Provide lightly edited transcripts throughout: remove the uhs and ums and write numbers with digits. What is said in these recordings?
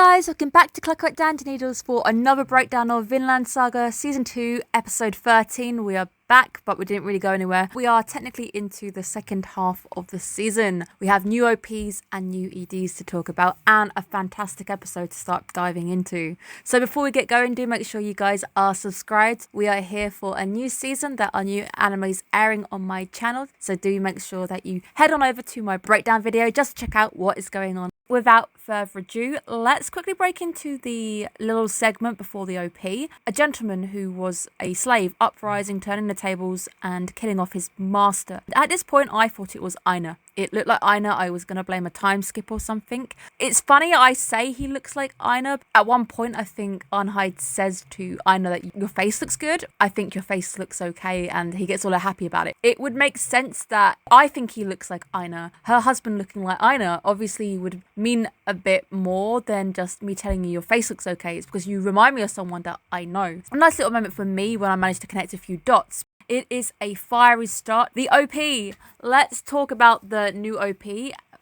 guys, welcome back to Clockwork Noodles for another breakdown of Vinland Saga Season 2, Episode 13. We are back, but we didn't really go anywhere. We are technically into the second half of the season. We have new OPs and new EDs to talk about, and a fantastic episode to start diving into. So before we get going, do make sure you guys are subscribed. We are here for a new season. There are new animes airing on my channel, so do make sure that you head on over to my breakdown video just to check out what is going on. Without further ado, let's quickly break into the little segment before the OP. A gentleman who was a slave uprising, turning the tables and killing off his master. At this point, I thought it was Einar. It looked like Einar. I was going to blame a time skip or something. It's funny I say he looks like Einar. At one point, I think Arnheid says to Einar that your face looks good. I think your face looks okay, and he gets all happy about it. It would make sense that I think he looks like Einar. Her husband looking like Einar obviously would mean a bit more than just me telling you your face looks okay. It's because you remind me of someone that I know. A nice little moment for me when I managed to connect a few dots. It is a fiery start. The OP. Let's talk about the new OP.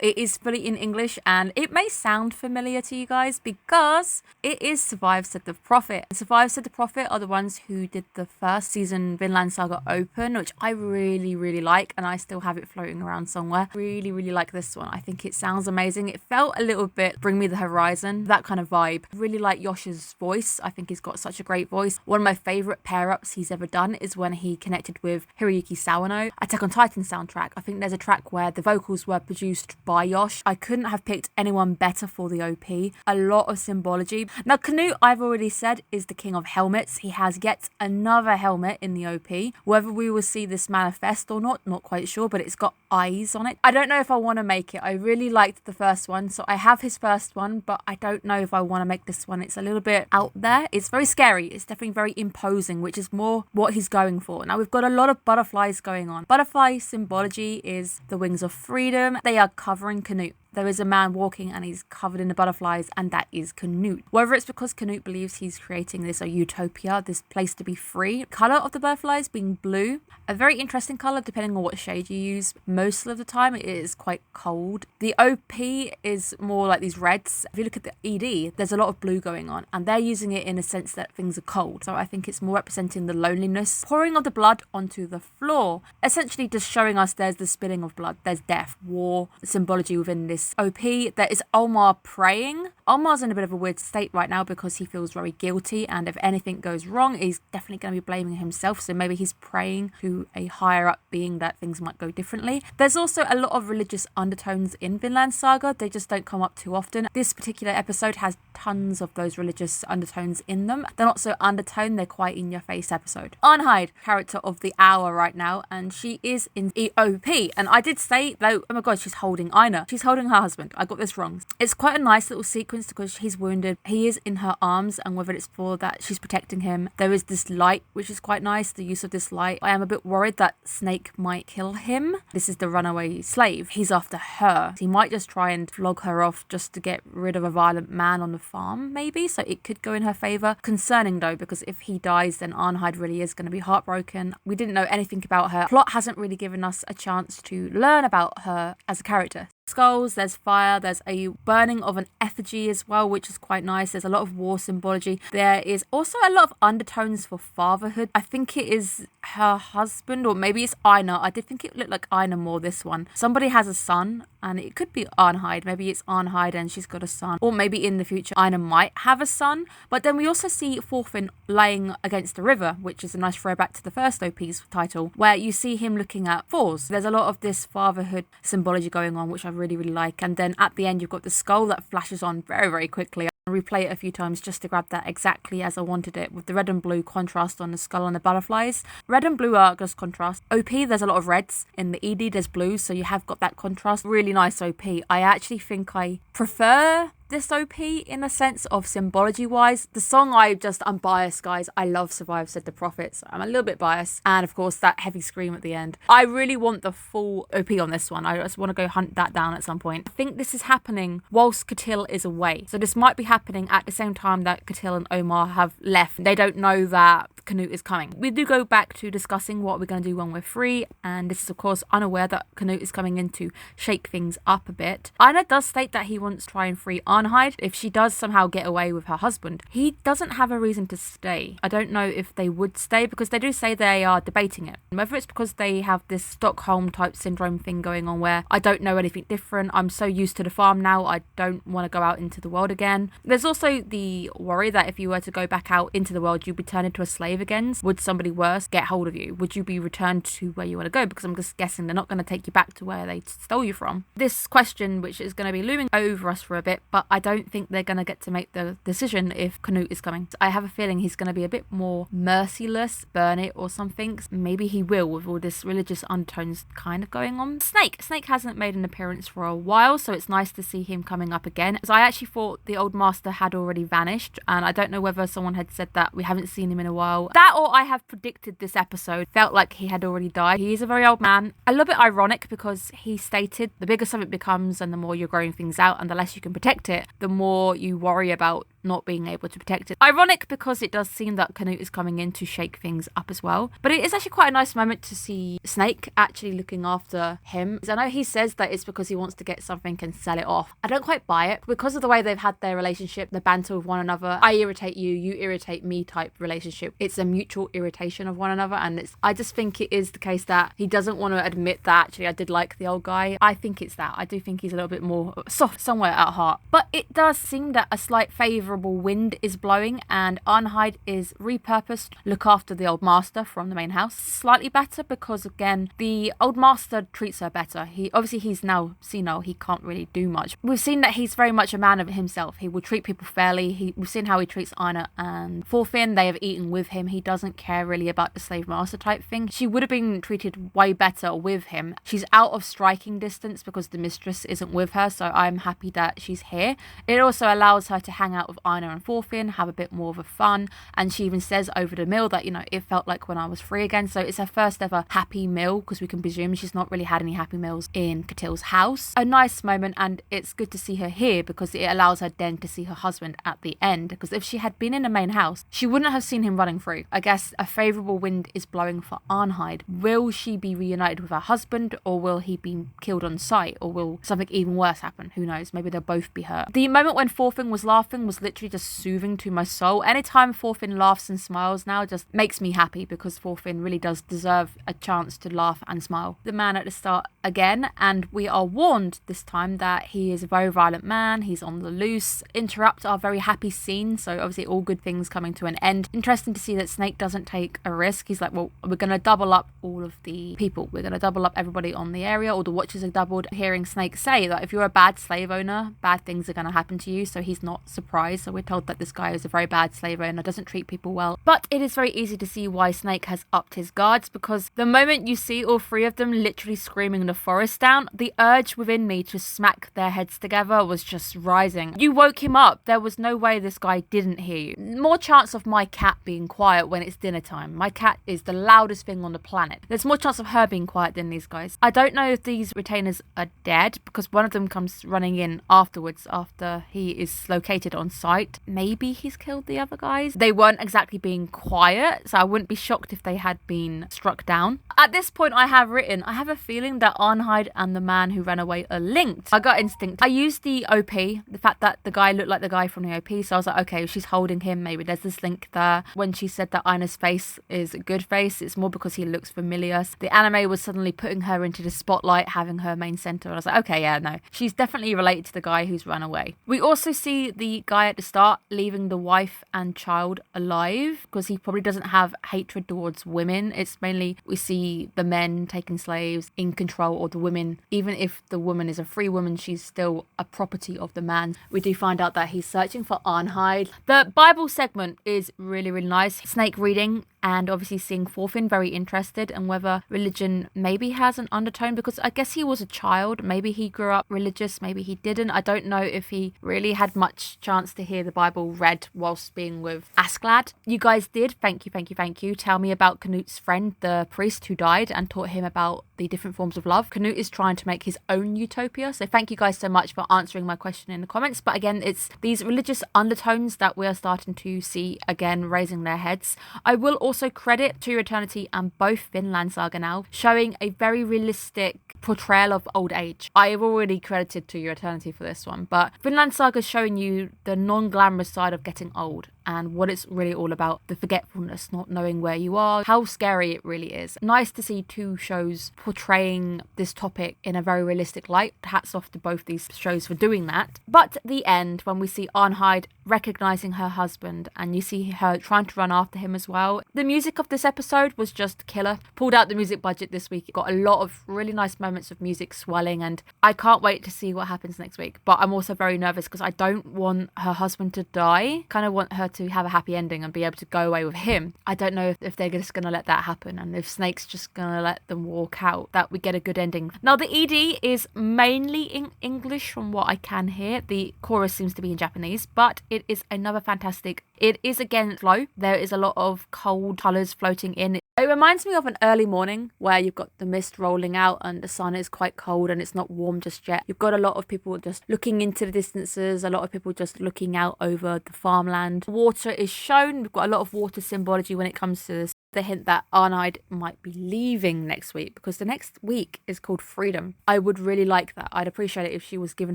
It is fully in English, and it may sound familiar to you guys because it is Survive Said the Prophet. Survive Said the Prophet are the ones who did the first season Vinland Saga Open, which I really like, and I still have it floating around somewhere. Really like this one. I think it sounds amazing. It felt a little bit Bring Me the Horizon, that kind of vibe. Really like Yosha's voice. I think he's got such a great voice. One of my favourite pair-ups he's ever done is when he connected with Hiroyuki Sawano. Attack on Titan soundtrack. I think there's a track where the vocals were produced by Yosh. I couldn't have picked anyone better for the OP. A lot of symbology. Now, Canute, I've already said, is the king of helmets. He has yet another helmet in the OP. Whether we will see this manifest or not quite sure, but it's got eyes on it. I don't know if I want to make it. I really liked the first one, so I have his first one, but I don't know if I want to make this one. It's a little bit out there. It's very scary. It's definitely very imposing, which is more what he's going for. Now, we've got a lot of butterflies going on. Butterfly symbology is the wings of freedom. They are covering Canute. There is a man walking and he's covered in the butterflies, and that is Canute. Whether it's because Canute believes he's creating this utopia, this place to be free. Colour of the butterflies being blue. A very interesting colour depending on what shade you use. Most of the time it is quite cold. The OP is more like these reds. If you look at the ED, there's a lot of blue going on, and they're using it in a sense that things are cold. So I think it's more representing the loneliness. Pouring of the blood onto the floor. Essentially just showing us there's the spilling of blood. There's death, war, symbology within this OP. There is Omar praying. Omar's in a bit of a weird state right now because he feels very guilty, and if anything goes wrong, he's definitely going to be blaming himself. So maybe he's praying to a higher up being that things might go differently. There's also a lot of religious undertones in Vinland Saga. They just don't come up too often. This particular episode has tons of those religious undertones in them. They're not so undertone, they're quite in your face episode. Arnheid, character of the hour right now, and she is in EOP. And I did say, though, oh my god, she's holding Einar. She's holding her husband. I got this wrong. It's quite a nice little sequence because he's wounded. He is in her arms, and whether it's for that she's protecting him, there is this light, which is quite nice, the use of this light. I am a bit worried that Snake might kill him. This is the runaway slave. He's after her. He might just try and flog her off just to get rid of a violent man on the farm, maybe, so it could go in her favour. Concerning though, because if he dies, then Arnheid really is going to be heartbroken. We didn't know anything about her. Plot hasn't really given us a chance to learn about her as a character. Skulls, there's fire, there's a burning of an effigy as well, which is quite nice. There's a lot of war symbology. There is also a lot of undertones for fatherhood. I think it is her husband, or maybe it's Einar. I did think it looked like Einar more, this one. Somebody has a son, and it could be Arnheid. Maybe it's Arnheid and she's got a son. Or maybe in the future Einar might have a son. But then we also see Thorfinn lying against the river, which is a nice throwback to the first OP's title, where you see him looking at Thors. There's a lot of this fatherhood symbology going on, which I really like. And then at the end you've got the skull that flashes on very quickly. I replay it a few times just to grab that exactly as I wanted it, with the red and blue contrast on the skull and the butterflies. Red and blue are just contrast. OP, there's a lot of reds. In the ED there's blue, so you have got that contrast. Really nice OP. I actually think I prefer this OP in a sense of symbology wise. The song, I'm biased, guys. I love Survive Said the Prophet, so I'm a little bit biased. And of course that heavy scream at the end. I really want the full OP on this one. I just want to go hunt that down at some point. I think this is happening whilst Catil is away. So this might be happening at the same time that Catil and Omar have left. They don't know that Canute is coming. We do go back to discussing what we're going to do when we're free, and this is of course unaware that Canute is coming in to shake things up a bit. Einar does state that he wants to try and free Arnheid, if she does somehow get away with her husband, he doesn't have a reason to stay. I don't know if they would stay because they do say they are debating it. Whether it's because they have this Stockholm type syndrome thing going on where I don't know anything different. I'm so used to the farm now, I don't want to go out into the world again. There's also the worry that if you were to go back out into the world, you'd be turned into a slave again. Would somebody worse get hold of you? Would you be returned to where you want to go? Because I'm just guessing they're not going to take you back to where they stole you from. This question, which is going to be looming over us for a bit, but I don't think they're going to get to make the decision if Canute is coming. I have a feeling he's going to be a bit more merciless, burn it or something. Maybe he will, with all this religious undertones kind of going on. Snake hasn't made an appearance for a while, so it's nice to see him coming up again. As I actually thought the old master had already vanished, and I don't know whether someone had said that we haven't seen him in a while. That or I have predicted this episode, felt like he had already died. He is a very old man. A little bit ironic because he stated the bigger something becomes and the more you're growing things out and the less you can protect it, the more you worry about not being able to protect it. Ironic because it does seem that Canute is coming in to shake things up as well. But it is actually quite a nice moment to see Snake actually looking after him. I know he says that it's because he wants to get something and sell it off. I don't quite buy it because of the way they've had their relationship, the banter with one another. I irritate you, you irritate me type relationship. It's a mutual irritation of one another, and I just think it is the case that he doesn't want to admit that actually I did like the old guy. I think it's that. I do think he's a little bit more soft somewhere at heart. But it does seem that a slight favourable wind is blowing and Arnheid is repurposed look after the old master from the main house slightly better because again the old master treats her better. He's now senile, he can't really do much. We've seen that he's very much a man of himself. He will treat people fairly. We've seen how he treats Aina and Thorfinn. They have eaten with him. He doesn't care really about the slave master type thing. She would have been treated way better with him. She's out of striking distance because the mistress isn't with her, so I'm happy that she's here. It also allows her to hang out with Aina and Thorfinn, have a bit more of a fun, and she even says over the meal that, it felt like when I was free again. So it's her first ever happy meal because we can presume she's not really had any happy meals in Catil's house. A nice moment, and it's good to see her here because it allows her then to see her husband at the end, because if she had been in the main house, she wouldn't have seen him running through. I guess a favourable wind is blowing for Arnheid. Will she be reunited with her husband, or will he be killed on sight, or will something even worse happen? Who knows? Maybe they'll both be hurt. The moment when Thorfinn was laughing was literally just soothing to my soul. Anytime Thorfinn laughs and smiles now just makes me happy because Thorfinn really does deserve a chance to laugh and smile. The man at the start again, and we are warned this time that he is a very violent man. He's on the loose. Interrupt our very happy scene, so obviously all good things coming to an end. Interesting to see that Snake doesn't take a risk. He's like, well, we're going to double up all of the people. We're going to double up everybody on the area. All the watchers are doubled. Hearing Snake say that if you're a bad slave owner, bad things are going to happen to you, so he's not surprised. So we're told that this guy is a very bad slave owner, doesn't treat people well. But it is very easy to see why Snake has upped his guards, because the moment you see all three of them literally screaming the forest down, the urge within me to smack their heads together was just rising. You woke him up. There was no way this guy didn't hear you. More chance of my cat being quiet when it's dinner time. My cat is the loudest thing on the planet. There's more chance of her being quiet than these guys. I don't know if these retainers are dead because one of them comes running in afterwards after he is located on site. Maybe he's killed the other guys. They weren't exactly being quiet, so I wouldn't be shocked if they had been struck down. At this point I have a feeling that Arnheid and the man who ran away are linked. I got instinct. I used the OP, the fact that the guy looked like the guy from the OP, so I was like, okay, she's holding him, maybe there's this link there. When she said that Aina's face is a good face, it's more because he looks familiar. The anime was suddenly putting her into the spotlight, having her main center. I was like, okay, yeah, no, she's definitely related to the guy who's run away. We also see the guy at the start leaving the wife and child alive because he probably doesn't have hatred towards women. It's mainly we see the men taking slaves in control, or the women, even if the woman is a free woman, she's still a property of the man. We do find out that he's searching for Arnheid. The Bible segment is really, really nice. Snake reading and obviously seeing Thorfinn very interested, and whether religion maybe has an undertone, because I guess he was a child. Maybe he grew up religious, maybe he didn't. I don't know if he really had much chance to hear the Bible read whilst being with Asklad. You guys did. Thank you. Tell me about Canute's friend, the priest who died and taught him about the different forms of love. Canute is trying to make his own utopia. So thank you guys so much for answering my question in the comments. But again, it's these religious undertones that we are starting to see again raising their heads. I will also credit To Your Eternity and both Vinland Saga now, showing a very realistic portrayal of old age. I have already credited To Your Eternity for this one, but Vinland Saga is showing you the non-glamorous side of getting old and what it's really all about, the forgetfulness, not knowing where you are, how scary it really is. Nice to see two shows portraying this topic in a very realistic light. Hats off to both these shows for doing that. But at the end, when we see Arnheid recognizing her husband and you see her trying to run after him as well, the music of this episode was just killer. Pulled out the music budget this week. It got a lot of really nice moments of music swelling, and I can't wait to see what happens next week. But I'm also very nervous because I don't want her husband to die. Kind of want her to have a happy ending and be able to go away with him. I don't know if they're just going to let that happen, and if Snake's just going to let them walk out, that we get a good ending. Now, the ED is mainly in English from what I can hear. The chorus seems to be in Japanese, but it is another fantastic. It is again slow. There is a lot of cold colours floating in. It reminds me of an early morning where you've got the mist rolling out and the sun is quite cold and it's not warm just yet. You've got a lot of people just looking into the distances, a lot of people just looking out over the farmland. Water is shown. We've got a lot of water symbology when it comes to this. The hint that Arnheid might be leaving next week because the next week is called Freedom. I would really like that. I'd appreciate it if she was given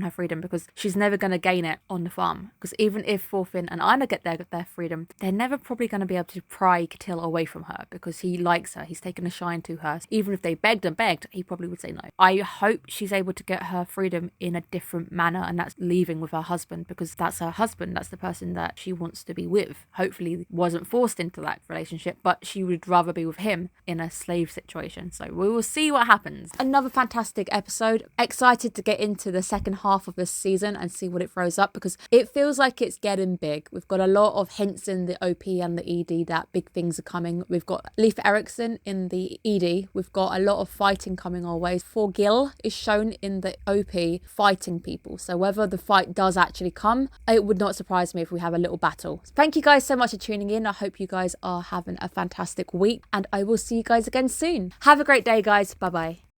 her freedom because she's never going to gain it on the farm. Because even if Thorfinn and Einar get their freedom, they're never probably going to be able to pry Ketil away from her because he likes her. He's taken a shine to her. Even if they begged and begged, he probably would say no. I hope she's able to get her freedom in a different manner, and that's leaving with her husband because that's her husband. That's the person that she wants to be with. Hopefully wasn't forced into that relationship, but she would rather be with him in a slave situation. So we will see what happens. Another fantastic episode. Excited to get into the second half of this season and see what it throws up because it feels like it's getting big. We've got a lot of hints in the OP and the ED that big things are coming. We've got Leif Erikson in the ED. We've got a lot of fighting coming our way. Thorgil is shown in the OP fighting people. So whether the fight does actually come, it would not surprise me if we have a little battle. Thank you guys so much for tuning in. I hope you guys are having a fantastic week and I will see you guys again soon. Have a great day, guys. Bye bye.